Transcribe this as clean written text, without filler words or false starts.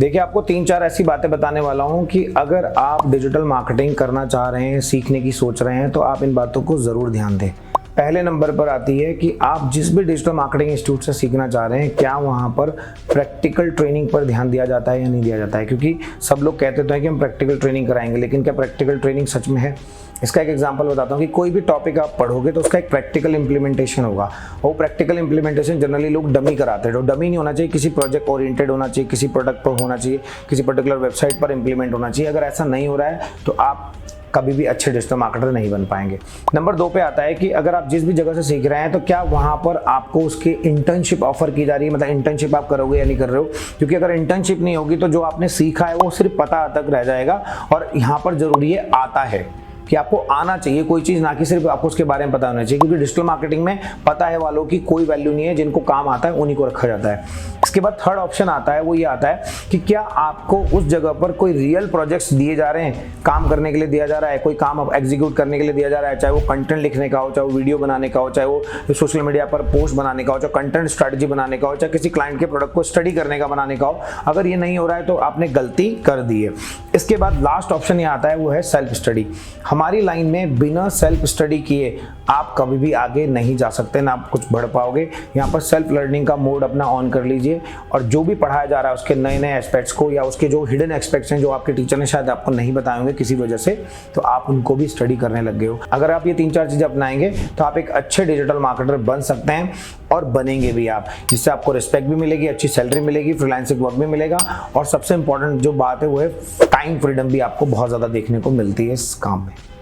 देखिए, आपको 3-4 ऐसी बातें बताने वाला हूं कि अगर आप डिजिटल मार्केटिंग करना चाह रहे हैं, सीखने की सोच रहे हैं, तो आप इन बातों को ज़रूर ध्यान दें। पहले नंबर पर आती है कि आप जिस भी डिजिटल मार्केटिंग इंस्टीट्यूट से सीखना चाह रहे हैं, क्या वहाँ पर प्रैक्टिकल ट्रेनिंग पर ध्यान दिया जाता है या नहीं दिया जाता है। क्योंकि सब लोग कहते तो हैं कि हम प्रैक्टिकल ट्रेनिंग कराएंगे, लेकिन क्या प्रैक्टिकल ट्रेनिंग सच में है? इसका एक एग्जांपल बताता हूँ कि कोई भी टॉपिक आप पढ़ोगे तो उसका एक प्रैक्टिकल इंप्लीमेंटेशन होगा। वो प्रैक्टिकल इंप्लीमेंटेशन जनरली लोग डमी कराते हैं। तो डमी नहीं होना चाहिए, किसी प्रोजेक्ट ओरिएंटेड होना चाहिए, किसी प्रोडक्ट पर होना चाहिए, किसी पर्टिकुलर वेबसाइट पर इंप्लीमेंट होना चाहिए। अगर ऐसा नहीं हो रहा है तो आप कभी भी अच्छे डिजिटल मार्केटर नहीं बन पाएंगे। नंबर 2 पे आता है कि अगर आप जिस भी जगह से सीख रहे हैं तो क्या वहां पर आपको उसकी इंटर्नशिप ऑफर की जा रही है, मतलब इंटर्नशिप आप करोगे या नहीं कर रहे हो। क्योंकि अगर इंटर्नशिप नहीं होगी तो जो आपने सीखा है वो सिर्फ पता तक रह जाएगा। और यहाँ पर जरूरी है आता है, कि आपको आना चाहिए कोई चीज़, ना कि सिर्फ आपको उसके बारे में पता होना चाहिए। क्योंकि डिजिटल मार्केटिंग में पता है वालों की कोई वैल्यू नहीं है, जिनको काम आता है उन्हीं को रखा जाता है। इसके बाद थर्ड ऑप्शन आता है, वो ये आता है कि क्या आपको उस जगह पर कोई रियल प्रोजेक्ट्स दिए जा रहे हैं, काम करने के लिए दिया जा रहा है, कोई काम एग्जीक्यूट करने के लिए दिया जा रहा है, चाहे वो कंटेंट लिखने का हो, चाहे वो वीडियो बनाने का हो, चाहे वो सोशल मीडिया पर पोस्ट बनाने का हो, चाहे कंटेंट स्ट्रैटेजी बनाने का हो, चाहे किसी क्लाइंट के प्रोडक्ट को स्टडी करने का बनाने का हो। अगर ये नहीं हो रहा है तो आपने गलती कर दी है। इसके बाद लास्ट ऑप्शन ये आता है, वो है सेल्फ स्टडी। हमारी लाइन में बिना सेल्फ स्टडी किए आप कभी भी आगे नहीं जा सकते, ना आप कुछ बढ़ पाओगे। यहाँ पर सेल्फ लर्निंग का मोड अपना ऑन कर लीजिए और जो भी पढ़ाया जा रहा है उसके नए नए एस्पेक्ट्स को, या उसके जो हिडन एस्पेक्ट्स हैं जो आपके टीचर ने शायद आपको नहीं बताए होंगे किसी वजह से, तो आप उनको भी स्टडी करने लग गए हो। अगर आप ये 3-4 चीजें अपनाएंगे तो आप एक अच्छे डिजिटल मार्केटर बन सकते हैं और बनेंगे भी आप, जिससे आपको रिस्पेक्ट भी मिलेगी, अच्छी सैलरी मिलेगी, फ्रीलांसिंग वर्क भी मिलेगा, और सबसे इंपॉर्टेंट जो बात है वो है टाइम फ्रीडम भी आपको बहुत ज्यादा देखने को मिलती है इस काम में।